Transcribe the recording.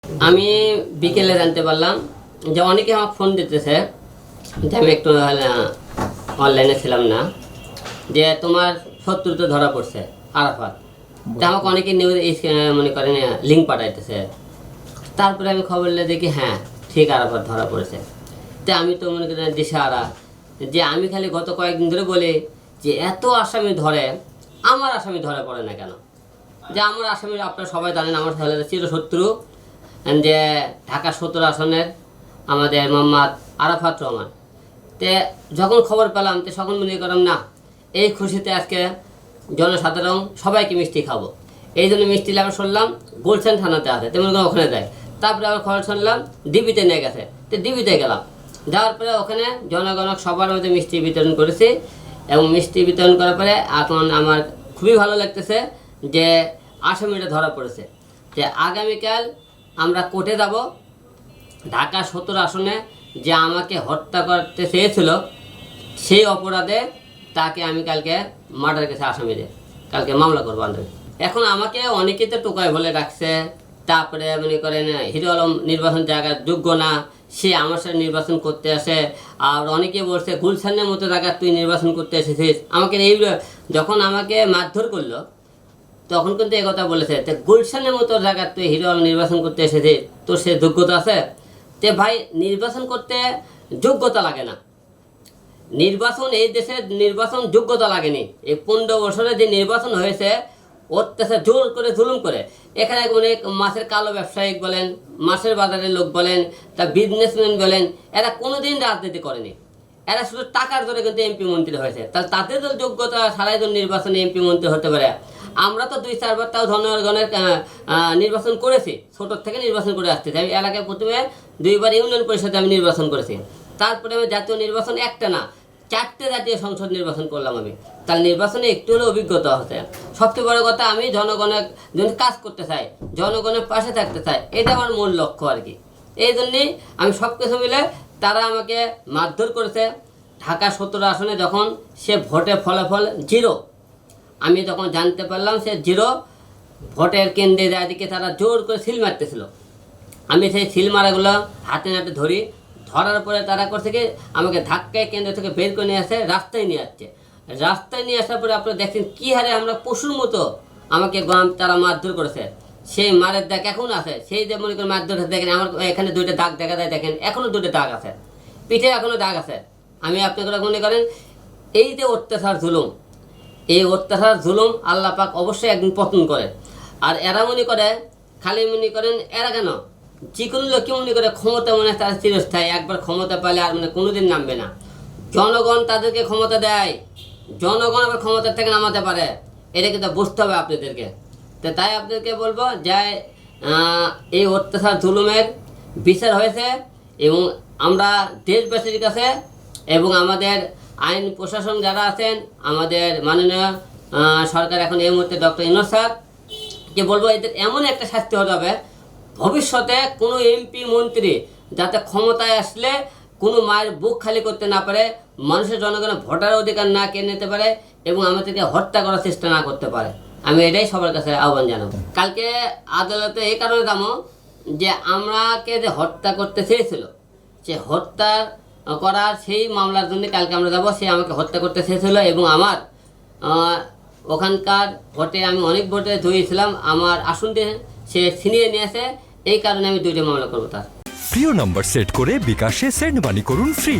আমি বিকেলে জানতে পারলাম যে অনেকে আমাকে ফোন দিতেছে যে আমি একটু অনলাইনে ছিলাম না, যে তোমার শত্রু তো ধরা পড়ছে আরাফাত। তা আমাকে অনেকে নিউজ মনে করেন লিঙ্ক পাঠাইতেছে। তারপরে আমি খবর নিয়ে দেখি হ্যাঁ ঠিক আরাফাত ধরা পড়েছে। তা আমি তো মনে করেন দিশাহারা, যে আমি খালি গত কয়েকদিন ধরে বলি যে এত আসামি ধরে, আমার আসামি ধরা পড়ে না কেন? যে আমার আসামি আপনারা সবাই জানেন আমার চিরশত্রু, যে ঢাকা 17 আসনের আমাদের মোহাম্মদ আরাফাত রহমান। তে যখন খবর পেলাম তো তখন মনে করলাম না, এই খুশিতে আজকে জনসাধারণ সবাইকে মিষ্টি খাবো, এই জন্য মিষ্টি আমি শুনলাম গুলশান থানাতে আছে, তেমন ওখানে যায়। তারপরে আবার খবর শুনলাম ডিবিতে নিয়ে গেছে, তো ডিবিতে গেলাম। যাওয়ার পরে ওখানে জনগণক সবার মধ্যে মিষ্টি বিতরণ করেছি, এবং মিষ্টি বিতরণ করার পরে এখন আমার খুবই ভালো লাগতেছে যে আসামিটা ধরা পড়েছে। যে আগামীকাল আমরা কোর্টে যাব, ঢাকা 17 আসনে যে আমাকে হত্যা করতে চেয়েছিল সেই অপরাধে তাকে আমি কালকে মার্ডার কেসে আসামিদের কালকে মামলা করবো আনবে। এখন আমাকে অনেকেই তো টোকায় বলে রাখছে, তারপরে মনে করেন হিরো আলম নির্বাচন জায়গার যোগ্য না, সে আমার সাথে নির্বাচন করতে আসে। আর অনেকে বলছে গুলশানের মতো জায়গা তুই নির্বাচন করতে এসেছিস। আমাকে এই যখন আমাকে মারধর করলো তখন কিন্তু এই কথা বলেছে, তো গুলশানের মতো জায়গা তুই হিরো আলম নির্বাচন করতে এসেছিস, তোর সে যোগ্যতা আছে? তে ভাই নির্বাচন করতে যোগ্যতা লাগে না, নির্বাচন এই দেশের নির্বাচন যোগ্যতা লাগেনি। এই 15 বছরে যে নির্বাচন হয়েছে অত্যাচার জোর করে জুলুম করে, এখানে অনেক মাছের কালো ব্যবসায়িক বলেন, মাছের বাজারের লোক বলেন, তা বিজনেসম্যান বলেন, এরা কোনোদিন রাজনীতি করেনি, এরা শুধু টাকার জোরে কিন্তু এমপি মন্ত্রী হয়েছে। তাহলে তাদের তো যোগ্যতা সারাই জন নির্বাচনে এমপি মন্ত্রী হতে পারে। আমরা তো 2-4 বার তাও জনগণের নির্বাচন করেছি, ছোটোর থেকে নির্বাচন করে আসতেছি। আমি এলাকায় প্রথমে 2 বার ইউনিয়ন পরিষদে আমি নির্বাচন করেছি, তারপরে আমি জাতীয় নির্বাচন একটা না 4টে জাতীয় সংসদ নির্বাচন করলাম আমি। তার নির্বাচনে একটু হলেও অভিজ্ঞতা হচ্ছে। সবচেয়ে বড় কথা আমি জনগণের জন্য কাজ করতে চাই, জনগণের পাশে থাকতে চাই, এটা আমার মূল লক্ষ্য আর কি। এই জন্যেই আমি সব কিছু মিলে তারা আমাকে মারধর করেছে। ঢাকা 17 আসনে যখন সে ভোটে ফলাফল 0, আমি তখন জানতে পারলাম সে 0, ভোটের কেন্দ্রে যাদিকে তারা জোর করে সিল মারতেছিল। আমি সেই সিল মারাগুলো হাতে নাতে ধরি, ধরার পরে তারা করছে কি আমাকে ধাক্কায় কেন্দ্র থেকে বের করে নিয়ে আসে, রাস্তায় নিয়ে আসছে। রাস্তায় নিয়ে আসার পরে আপনারা দেখছেন কী হারে আমরা পশুর মতো আমাকে তারা মারধর করেছে। সেই মারের দাগ এখন আছে, সেই যে মনে করেন মারধর দেখেন আমার এখানে 2টা দাগ দেখা যায়, দেখেন এখনও 2টা দাগ আছে, পিঠে এখনও দাগ আছে। আমি আপনারা মনে করেন এই যে অত্যাচার জুলুম, এই অত্যাচার জুলুম আল্লাহ পাক অবশ্যই একদিন পতন করে। আর এরা মনে করে খালি মনে করেন এরা কেন যে কোনো লোককে মনে করে ক্ষমতা মনে তার চিরস্থায়ী, একবার ক্ষমতা পেলে আর মানে কোনোদিন নামবে না। জনগণ তাদেরকে ক্ষমতা দেয়, জনগণ আবার ক্ষমতার থেকে নামাতে পারে, এটা কিন্তু বুঝতে হবে আপনাদেরকে। তো তাই আপনাদেরকে বলবো যে এই অত্যাচার জুলুমের বিচার হয়েছে, এবং আমরা দেশবাসীর কাছে এবং আমাদের আইন প্রশাসন যারা আছেন, আমাদের মাননীয় সরকার এখন এই মুহূর্তে ডক্টর ইউনূস স্যারকে বলবো এদের এমন একটা শাস্তি হতে হবে ভবিষ্যতে কোনো এমপি মন্ত্রী যাতে ক্ষমতায় আসলে কোনো মায়ের বুক খালি করতে না পারে, মানুষের জনগণের ভোটার অধিকার না কেড়ে নিতে পারে, এবং আমাদেরকে হত্যা করার চেষ্টা না করতে পারে। আমি এটাই সবার কাছে আহ্বান জানাবো। কালকে আদালতে এই কারণে যাবো যে আমাকে যে হত্যা করতে চেয়েছিল, সে হত্যা করার সেই মামলার জন্য কালকে আমরা যাবো। সে আমাকে হত্যা করতে চেয়েছিল এবং আমার ওখানকার ভোটে আমি অনেক ভোটে জয়ীছিলাম, আমার আসনটি সে ছিনিয়ে নিয়েছে, এই কারণে আমি 2টা মামলা করবো তার। প্রিয় নাম্বার সেট করে বিকাশে সেন্ড মানি করুন ফ্রি।